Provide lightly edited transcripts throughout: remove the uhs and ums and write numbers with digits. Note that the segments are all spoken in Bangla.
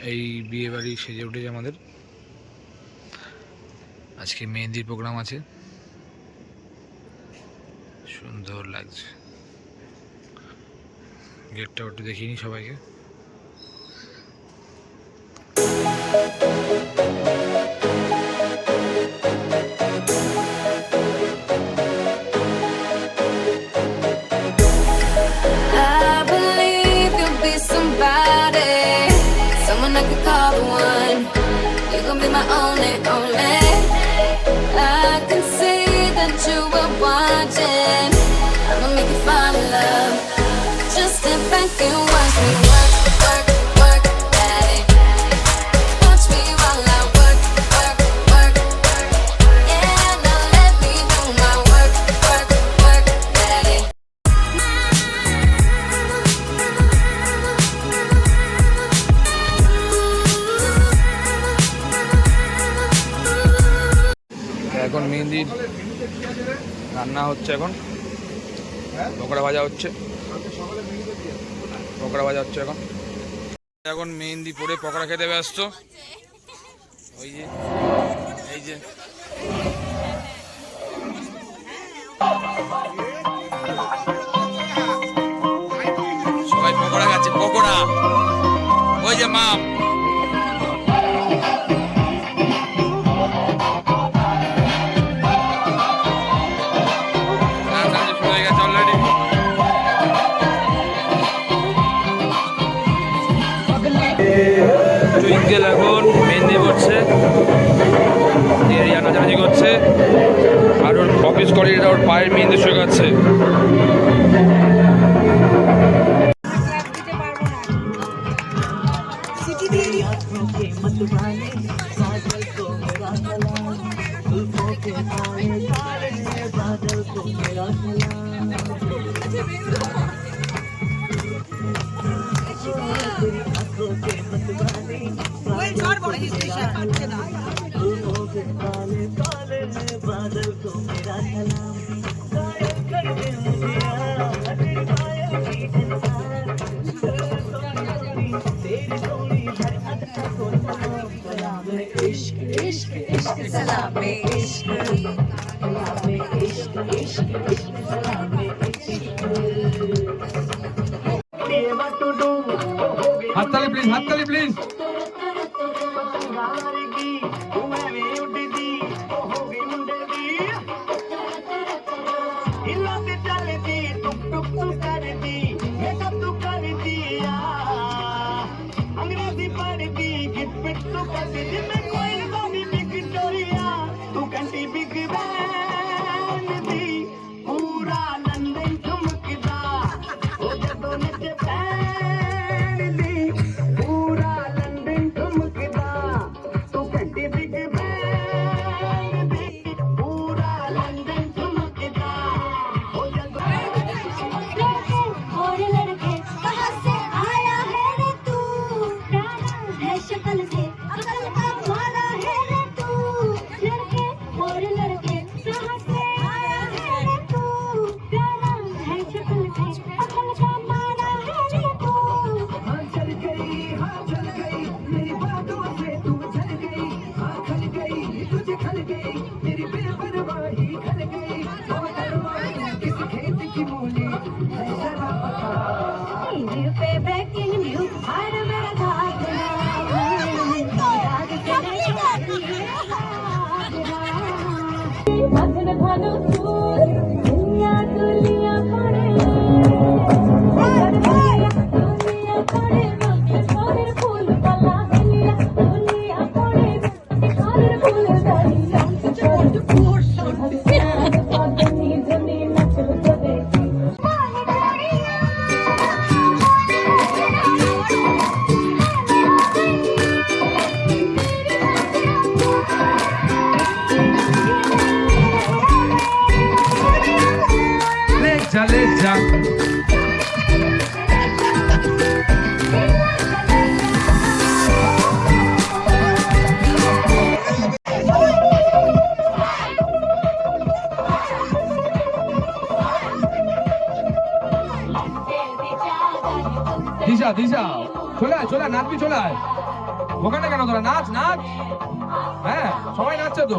এই বিয়ে বাড়ি সেজে উঠেছে আমাদের। আজকে মেহেন্দির প্রোগ্রাম আছে, সুন্দর লাগছে। গেটটা একটু দেখিনি সবাইকে। এখন মেহেন্দির রান্না হচ্ছে, এখন পকোড়া ভাজা হচ্ছে, এখন মেহেন্দি পরে পকোড়া খেতে ব্যস্ত। ওই যে এই যে সবাই পকোড়া খাচ্ছে, পকোড়া। ওই যে মাম টুইঙ্কেল এখন মেহেন্দি পড়ছে, এরিয়া নাচানাচি করছে, আর ওর অফিস কলিগরা ওর পায়ের মেহেন্দি শুকাচ্ছে। হাততালি প্লিজ, হাততালি প্লিজ। দিশা দিশা চলে আয়, চলে আয়, নাচবি, চলে আয়। ওখানে কেন তোরা নাচ নাচ, হ্যাঁ সবাই নাচছে তো।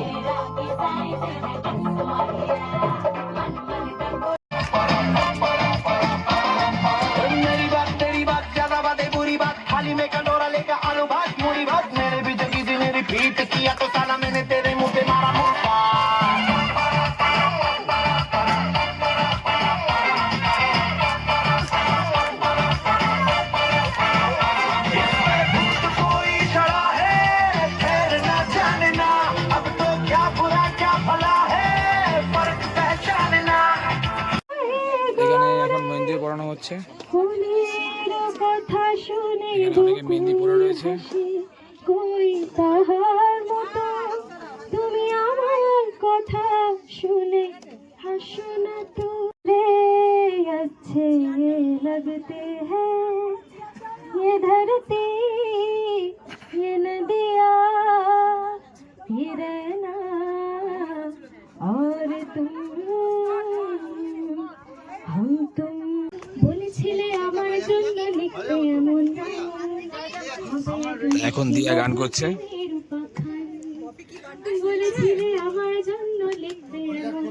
এখানে এখন মেহেন্দি পড়ানো হচ্ছে, এখানে অনেকে মেহেন্দি পড়ে রয়েছে। তুমি আমার কথা শুনে হাসো না তো রে, अच्छे लगते हैं ये धरती ये नदियाँ ये रहना और तुम हम तुम বলেছিলে আমার জন্য লিখতে এমন এখন দিয়া গান করছে। বলেছিলে আমার জন্য লিখতে এমন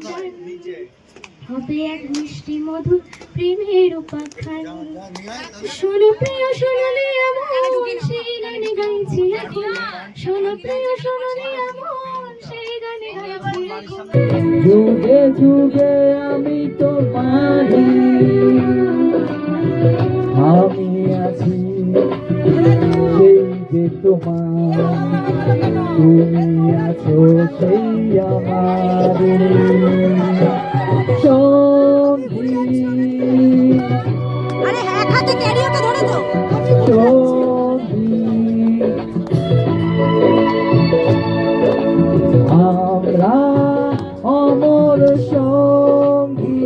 হবে এক মিষ্টি মধুর প্রেমের উপাখ্যান। শোনো প্রিয় শোনালে এমন সেই গানে গাইছি এখন, শোনো প্রিয় শোনালে এমন সেই গানে গাইছি এখন। যুগে যুগে আমি তোমারি, আমি আছি সেই যে তোমার, তুমি আছো সেই আমার সঙ্গী। আরে এক হাতে ক্যারিওকে ধরে তো। আমরা অমর সঙ্গী।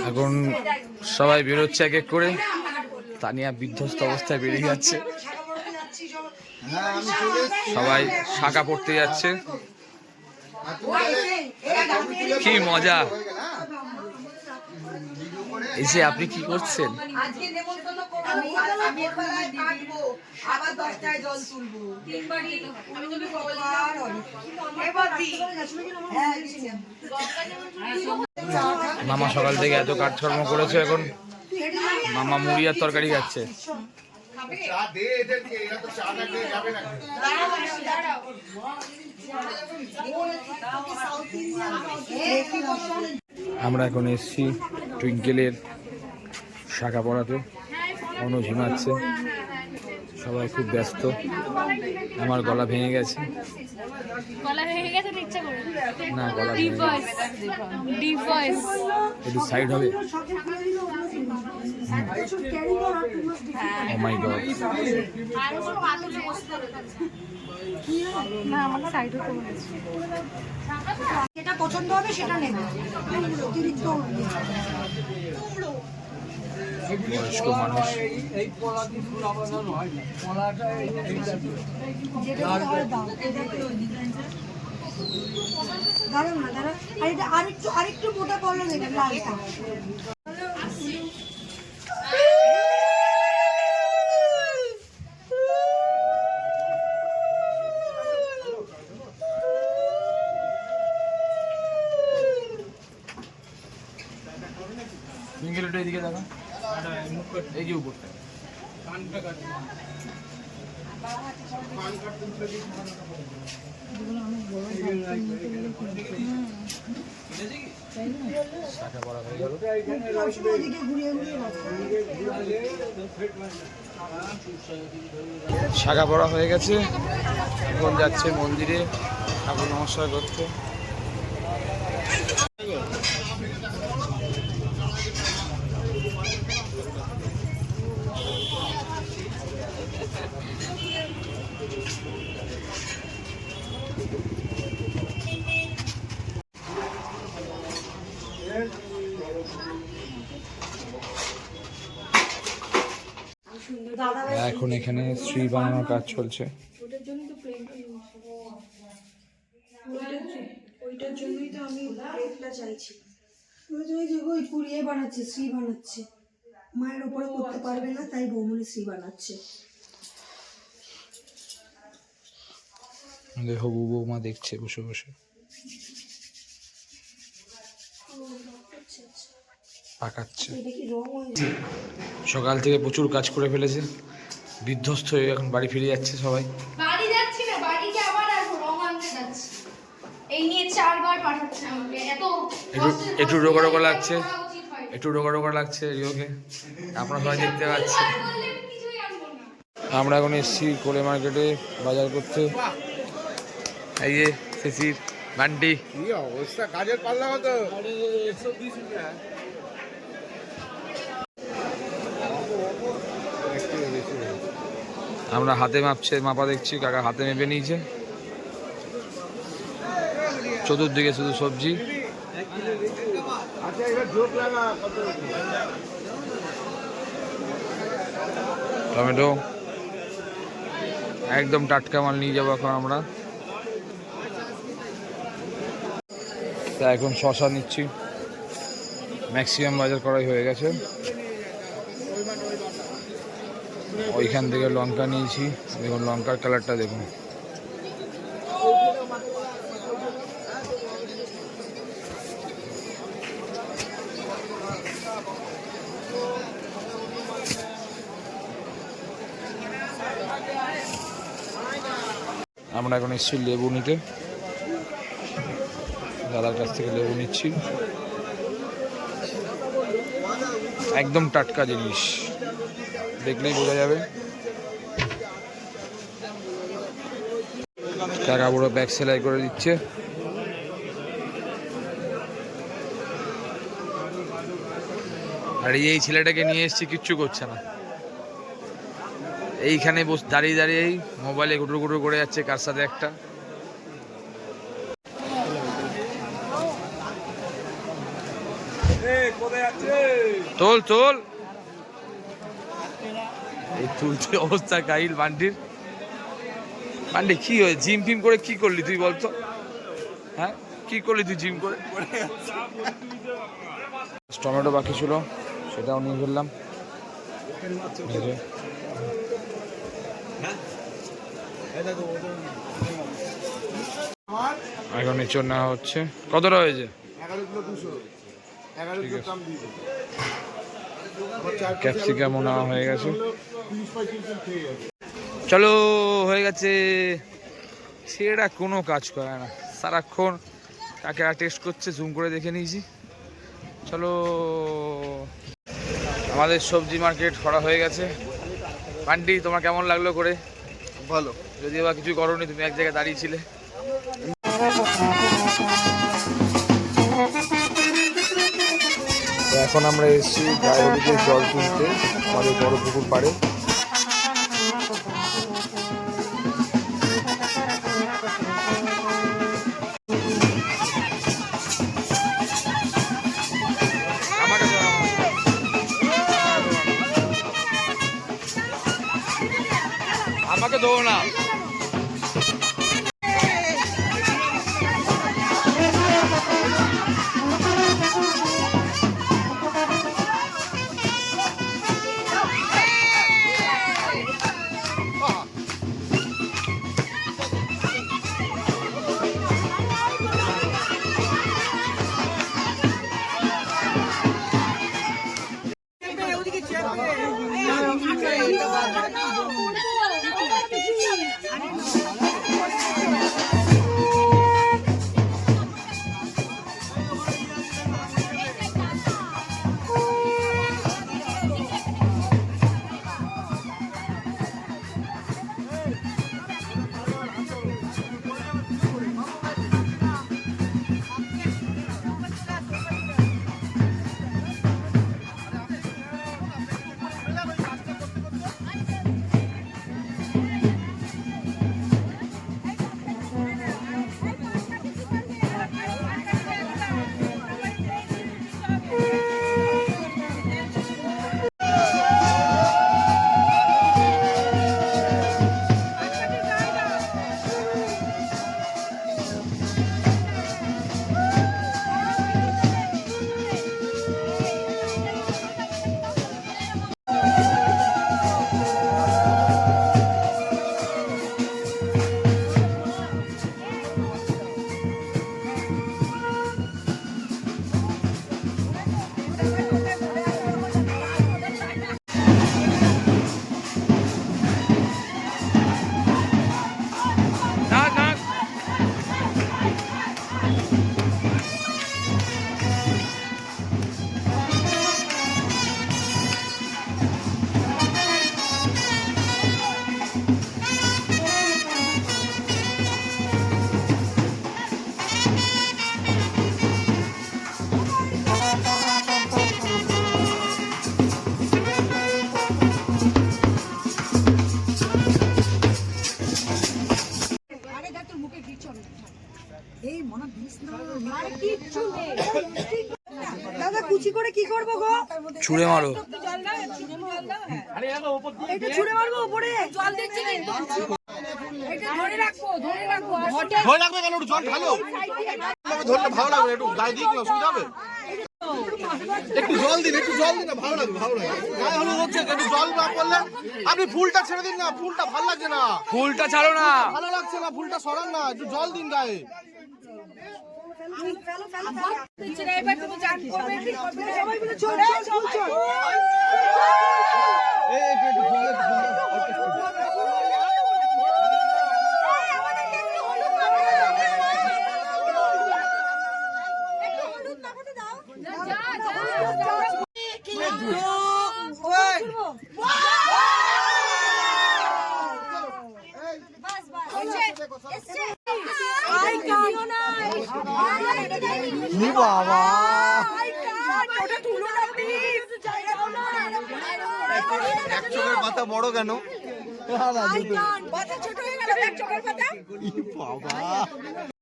এখন সবাই বেরোচ্ছে এক এক করে, তানিয়া বিধ্বস্ত অবস্থায় বেরিয়ে যাচ্ছে। সবাই শাঁখা পড়তে যাচ্ছে, কি মজা। এই যে আপনি কি করছেন? মামা সকাল থেকে এত কাজকর্ম করেছে, এখন মামা মুড়ি আর তরকারি খাচ্ছে। আমরা এখন এসছি টুইঙ্কেলের শাখা পড়াতে, অনু ঝিমাচ্ছে, সবাই খুব ব্যস্ত। আমার গলা ভেঙে গেছে। না গলা একটু সাইড হবে। ও মাই গড, যেটা পছন্দ হবে সেটা নেবে। বয়স্ক মানুষ। দাঁড়ান না, দাঁড়ান, আরেকটু মোটা করলো দেখেন লালটা। এদিকে দেখা, এই যে উপরটা শাখা পড়া হয়ে গেল। শাখা পড়া হয়ে গেছে, এখন যাচ্ছে মন্দিরে ঠাকুর নমস্কার করতে। এখন এখানে শ্রী বানানোর কাজ চলছে। ওইটার জন্যই তো আমি প্লেটটা চাইছি। ওই পুড়িয়ে বানাচ্ছে, শ্রী বানাচ্ছে। মায়ের ওপরে করতে পারবে না, তাই বৌমনি শ্রী বানাচ্ছে। হবু বৌমা দেখছে বসে বসে, পাকাচ্ছে। সকাল থেকে প্রচুর কাজ করে ফেলেছে, বিধ্বস্ত হয়ে এখন বাড়ি ফিরে যাচ্ছে সবাই। বাড়ি যাচ্ছি না, বাড়িতে আবার আসবো, রং আনতে যাচ্ছি। এই নিয়ে 4 বার পাঠাচ্ছে আমাকে। একটু রোগা রোগা লাগছে, একটু রোগা রোগা লাগছে রিওকে, আপনারা সবাই দেখতে পাচ্ছেন। আমরা এখন এসেছি কোলে মার্কেটে বাজার করতে। এই যে শিশির বান্টি, কি অবস্থা কাজের পাল্লা হতো। আমরা হাতে মাপা দেখছি, কাকা হাতে মেপে নিয়েছে। চতুর্দিকে শুধু সবজি। আচ্ছা এবার ঝোঁক লাগা কত, টমেটো একদম টাটকা মাল নিয়ে যাবো এখন আমরা। তা এখন শশা নিচ্ছি, ম্যাক্সিমাম বাজার করাই হয়ে গেছে। ওইখান থেকে লঙ্কা নিয়েছি, দেখুন লঙ্কার কালারটা দেখুন। আমরা এখন এসেছি লেবু নিতে, দাদার কাছ থেকে লেবু নিচ্ছি। একদম টাটকা জিনিস, দেখলেই বোঝা যাবে। কাকা বুড়ো ব্যাগ সেলাই করে দিচ্ছে। আর এই ছেলেটাকে নিয়ে এসেছি, কিচ্ছু করছে না, এইখানে দাঁড়িয়ে দাঁড়িয়েই মোবাইলে গুটুর গুটুর করে যাচ্ছে কার সাথে একটা। তোল তোল, এই তুলতে অবস্থা কাহিল বান্টির। বান্টি কি হয়ে জিম ফিম করে কি করলি তুই বলতো? হ্যাঁ কি করলি তুই জিম করে? টমেটো বাকি ছিল, সেটাও নিয়ে ফেললাম। এখন এঁচড় নেওয়া হচ্ছে। কতটা হয়েছে? 11 কিলো 200, 11 কিলো কম দিয়েছে। ক্যাপসিকামও নেওয়া হয়ে গেছে। 30-35 খেয়ে যাবে। চলো হয়ে গেছে। ছেলেরা কোনো কাজ করে না, সারাক্ষণ কাকেরা টেস্ট করছে, জুম করে দেখে নিয়েছি। চলো, আমাদের সবজি মার্কেট করা হয়ে গেছে। আন্টি তোমার কেমন লাগলো করে? ভালো, যদিও বা কিছু করোনি, তুমি এক জায়গায় দাঁড়িয়েছিলে। এখন আমরা এসেছি গায়ের দিকে জল তুলতে, আমাদের বড় পুকুর পাড়ে। আমাকে দেবো না। দাদা কুচি করে কি করবো গো? ছুঁড়ে মারো। এটা ছুঁড়ে মারবো উপরে? জল দিচ্ছি কিন্তু। এটা ধরে রাখবো, ধরে রাখবো। ভয় লাগবে কেন? একটু জল ঢালো। ধরলে ভালো লাগবে, একটু গায়ে দিয়ে কি অসুবিধা হবে? একটু জল দিন, একটু জল দিন না, ভালো লাগবে, ভালো লাগবে। গায়ে হলুদ হচ্ছে, একটু জল না করলে আপনি ফুলটা ছেড়ে দিন না, ফুলটা ভালো লাগছে না, ফুলটা ছাড়ো না। ভালো লাগছে না, ফুলটা সরান না, একটু জল দিন গায়ে। বাবা এক চোখের পাতা বড় কেন?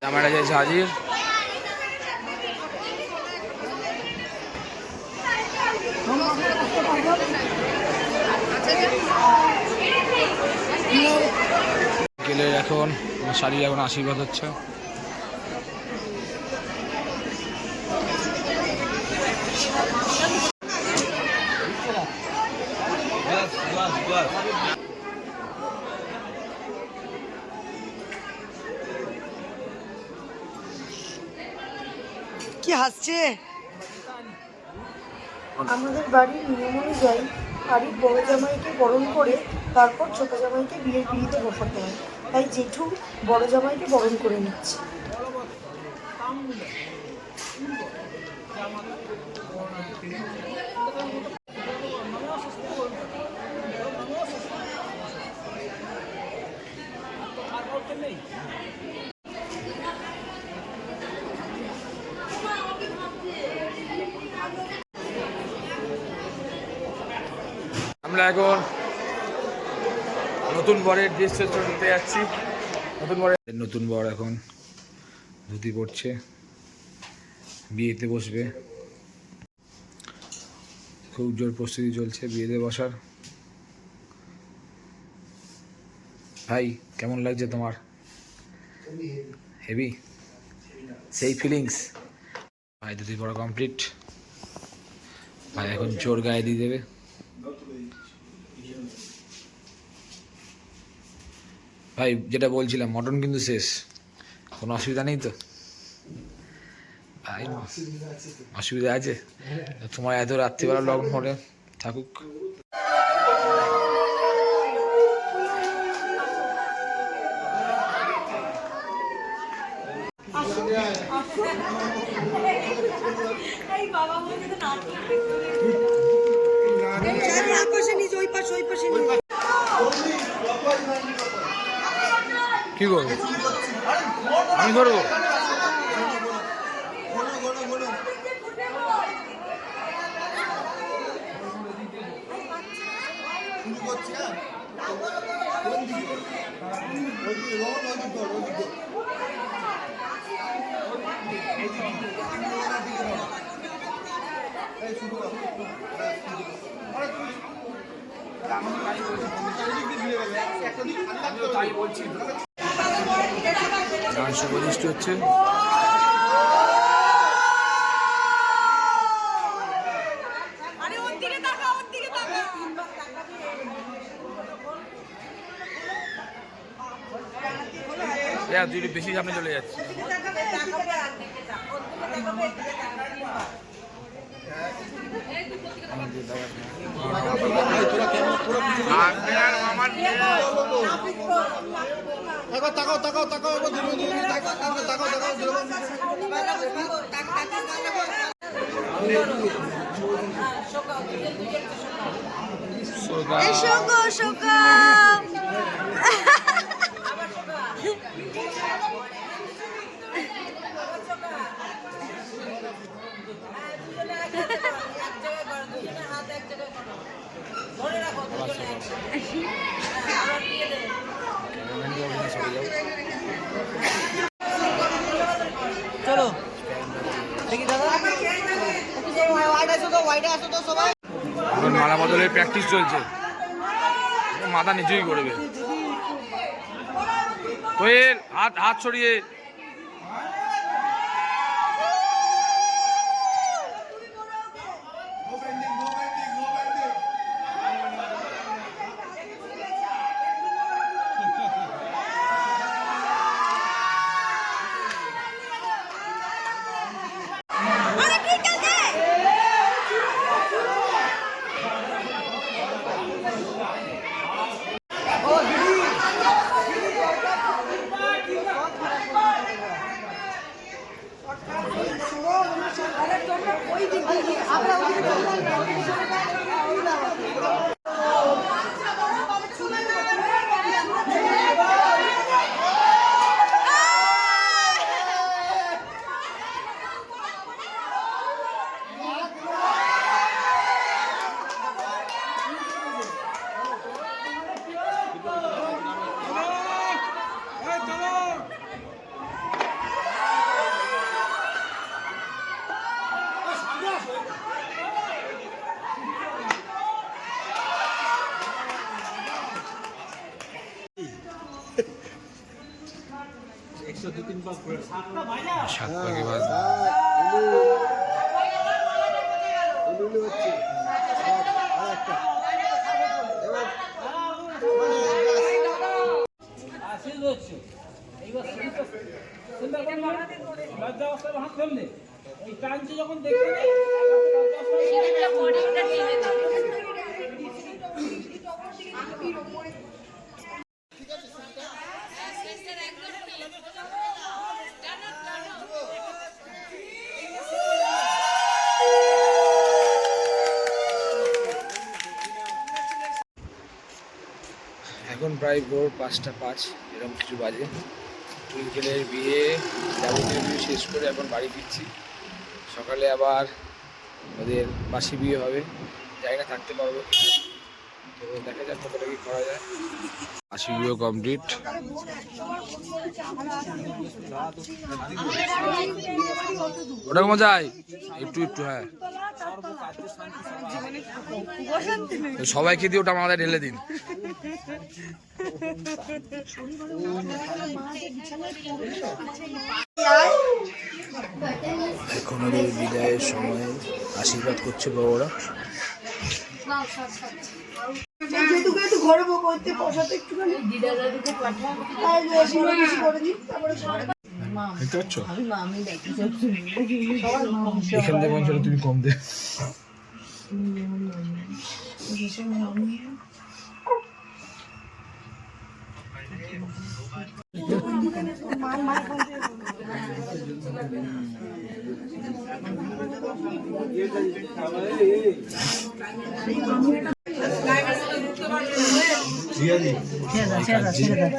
ক্যামেরা যাচ্ছে হাজির। গেলে এখন শাড়ি এখন আশীর্বাদ হচ্ছে। কি হাসছে? আমাদের বাড়ির নিয়ম অনুযায়ী বাড়ির বড় জামাইকে বরণ করে তারপর ছোট জামাইকে বিয়ের পিড়িতে বসাতে হয়, তাই জেঠু বড় জামাইকে বরণ করে নিচ্ছে। আমরা এখন নতুন বরের ড্রেস নিতে যাচ্ছি। নতুন বর এখন ধুতি পড়ছে, বিয়েতে বসবে। খুব জোর প্রস্তুতি চলছে বিয়েতে বসার। ভাই কেমন লাগছে তোমার? হেভি, সেই ফিলিংস। ভাই ধুতি পড়া কমপ্লিট। ভাই এখন জোর গায়ে দিয়ে দেবে। ভাই যেটা বলছিলাম, মটন কিন্তু শেষ, কোনো অসুবিধা নেই তো? ভাই অসুবিধা আছে? তোমার এত রাত্রিবেলা লগ্ন হলে থাকুক। কি করবো আমি? করবো গান শুভদৃষ্টি হচ্ছে। তুই বেশি সামনে চলে যাচ্ছিস। তাকাও তাকাও তাকাও, ধীরে ধীরে তাকাও তাকাও তাকাও। এসো গো শোকা। এখন মালা বদলের প্র্যাকটিস চলছে, মাথা নিচুই করবে। কোয়েল হাত হাত ছড়িয়ে। সাত পাকে বাজ যখন দেখতে এখন প্রায় ভোর 5:05 এরকম কিছু বাজে। টুইঙ্কেলের বিয়ে যাবতীয় বিয়ে শেষ করে এখন বাড়ি ফিরছি। সকালে আবার ওদের বাসি বিয়ে হবে, জানি না থাকতে পারবো, তো দেখা যাক কতটা কি করা যায়। বাসি বিয়ে কমপ্লিট। ওটা মজাই একটু একটু, হ্যাঁ সবাইকে দিয়ে ওটা আমাদের ঢেলে দিন। এখন ওদের বিদায়ের সময় আশীর্বাদ করছে বড়রা। একটু ঘরে করতে বসাতে একটুখানি দেখতে পাচ্ছ এখান থেকে তুমি কম দে।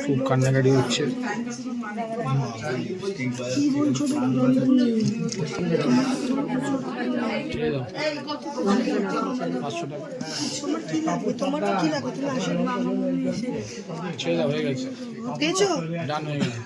খুব কান্নাকাটি হচ্ছে। ছেড়ে দাও, হয়ে গেছে, ডান হয়ে গেছে।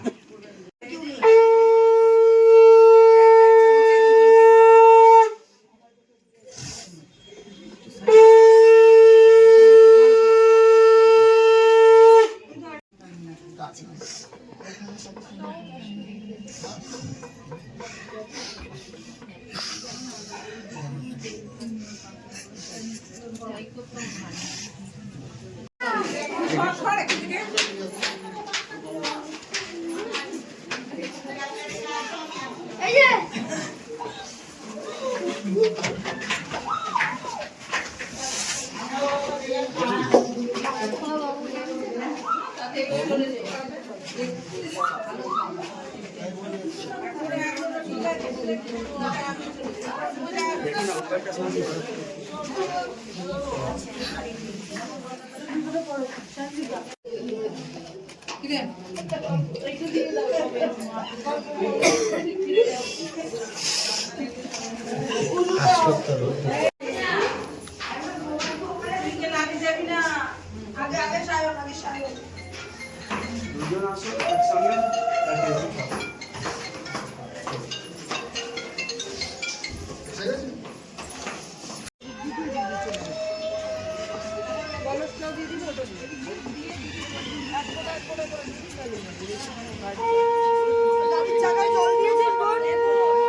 জায়গায় জল দিয়েছে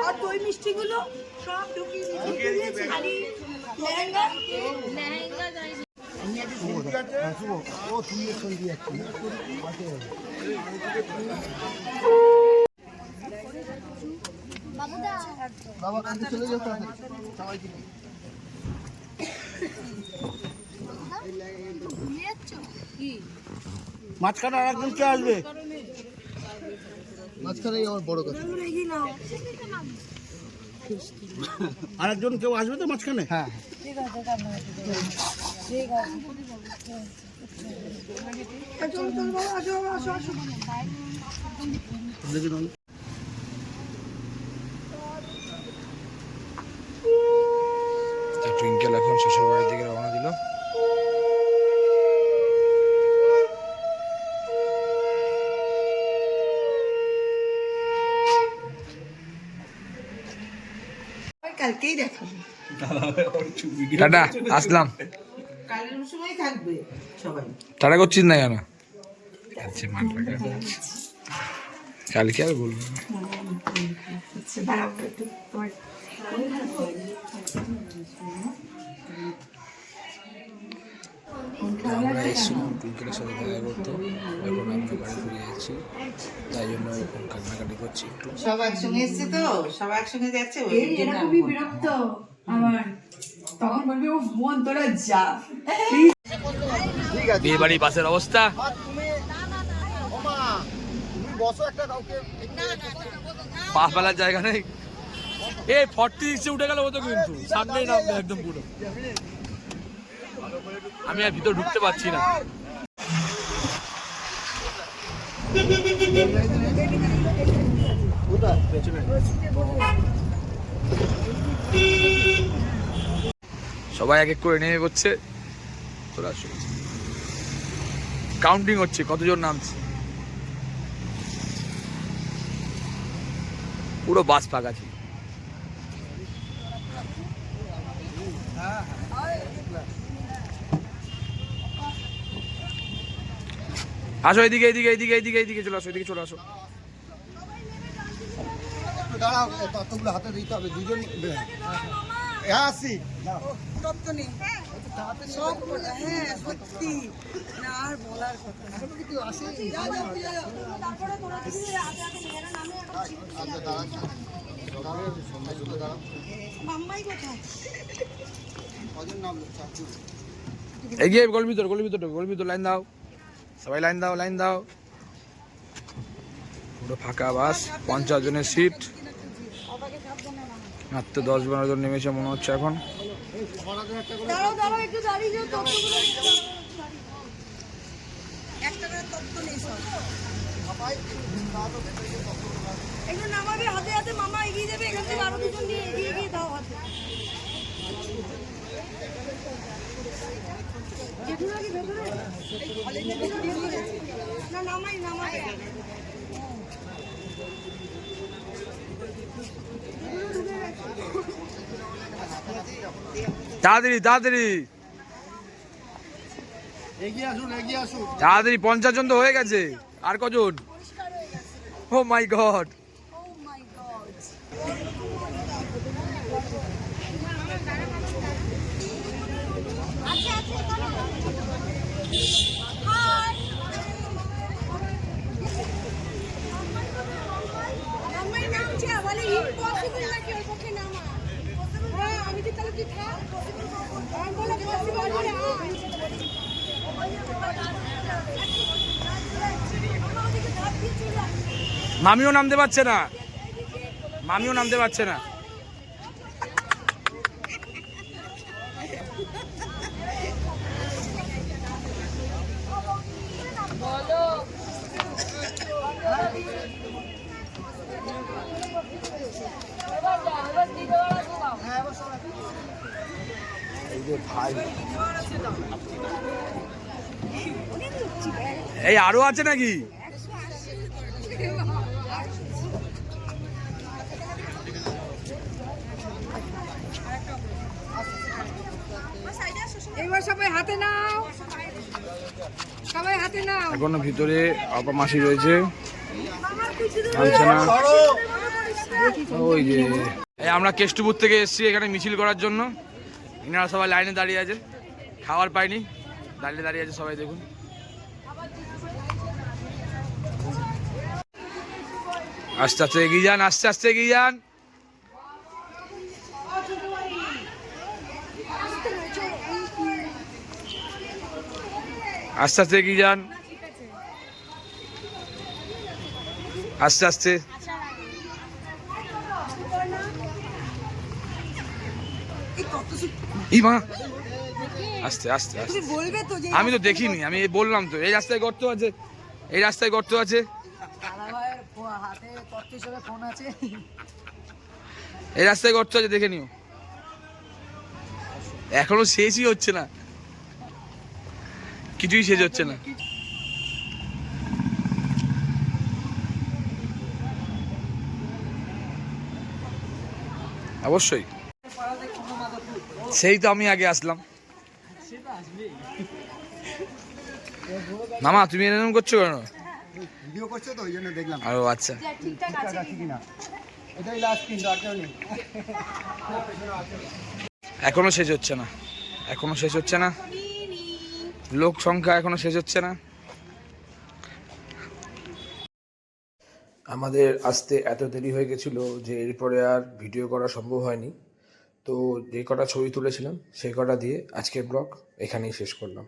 আর দই মিষ্টিগুলো সব ঢুকিয়ে দিয়েছে খালি লেহেঙ্গা বাবা কাছে চলে যেতে হবে সবাইকে মাঝখানে আর একজন কে আসবে মাঝখানে আমার বড় কথা আর একজন কেউ আসবে তো মাঝখানে হ্যাঁ দেখি তাহলে টুইঙ্কেল এখন শ্বশুর বাড়ির দিকে রওনা দিল। কালকেই দেখাবো। টাটা, আসলাম। কালের সময় থাকবে সবাই। টাটা করছিস না কেন? আচ্ছা মানটা কালকে আর বলবো না। আমরা এসেছিলাম টুইঙ্কেলের সাথে দেখা করতে, এখন আমরা বাড়ি ফিরে যাচ্ছি, তাই জন্য এখন কান্নাকাটি করছি একটু। সব একসঙ্গে এসছে তো, সব একসঙ্গে যাচ্ছে। এরা খুবই বিরক্ত আমার, তখন বলবি ও বোন তোরা যা। বিয়ে বাড়ি বাসের অবস্থা পা ফেলার জায়গা নেই। এই 46 উঠে গেল, ও তো কিন্তু সামনেই নামবে একদম পুরো। আমি আর ভিতর ঢুকতে পারছি না। সবাই এক এক করে নেমে পড়ছে, তোরা কাউন্টিং হচ্ছে কতজন নামছে। পুরো বাস ফাঁকা ছিল। আসো এদিকে এদিকে এদিকে এদিকে এদিকে চলে আসো, এদিকে চলে আসো। দাঁড়াও, ততগুলো হাতে দিতে হবে দুজন। হ্যাঁ আসি এগিয়ে গোল ভিতর লাইন দাও, সবাই লাইন দাও, লাইন দাও। পুরো ফাঁকা বাস, 50 জনের সিট, মাত্র 10-12 জন নেমেছে মনে হচ্ছে এখন। নামাবে হাতে হাতে, মামা এগিয়ে দেবে এখান থেকে, আরো দুজন নিয়ে এগিয়ে গিয়ে দাও হাতে। না নামাই নামাবে। তাড়াতাড়ি তাড়াতাড়ি এগিয়ে আসুন, এগিয়ে আসুন। তাড়াতাড়ি, 50 জন তো হয়ে গেছে, আর কজন? ও মাই গড, মামিও নামতে পারছে না, মামিও নামতে পারছে না। এই আরো আছে নাকি? এবার সবাই হাতে নাও, সবাই হাতে নাও। এখনো ভিতরে আপা মাসি রয়েছে, নামছে না। ওই যে এই আমরা কেষ্টপুর থেকে এসেছি এখানে মিছিল করার জন্য। এনারা সবাই লাইনে দাঁড়িয়ে আছে, খাবার পায়নি, দাঁড়িয়ে দাঁড়িয়ে আছে সবাই। দেখুন আস্তে আস্তে এগিয়ে যান, আস্তে আস্তে এগিয়ে যান। আস্তে আস্তে এগিয়ে যান, আস্তে আস্তে। ই মা, আস্তে আস্তে আস্তে। বলবে তো যে আমি তো দেখিনি, আমি এই বললাম তো এই রাস্তায় গর্ত আছে, এই রাস্তায় গর্ত আছে, হাতে তথ্য হিসেবে ফোন আছে। এই রাস্তায় গর্ত আছে, দেখে নিও। এখনো শেষই হচ্ছে না, কিছুই শেষ হচ্ছে না। অবশ্যই, সেই তো আমি আগে আসলাম। মামা তুমি এরকম করছো কেন? ভিডিও করছো তো ওই জন্য দেখলাম। আরো আচ্ছা, এটাই লাস্ট কিন্তু আর কেউ নেই। এখনো শেষ হচ্ছে না, এখনো শেষ হচ্ছে না, লোক সংখ্যা এখনো শেষ হচ্ছে না। আমাদের আসতে এত দেরি হয়ে গেছিলো যে এরপরে আর ভিডিও করা সম্ভব হয়নি। তো যে কটা ছবি তুলেছিলাম সেই কটা দিয়ে আজকের ব্লগ এখানেই শেষ করলাম।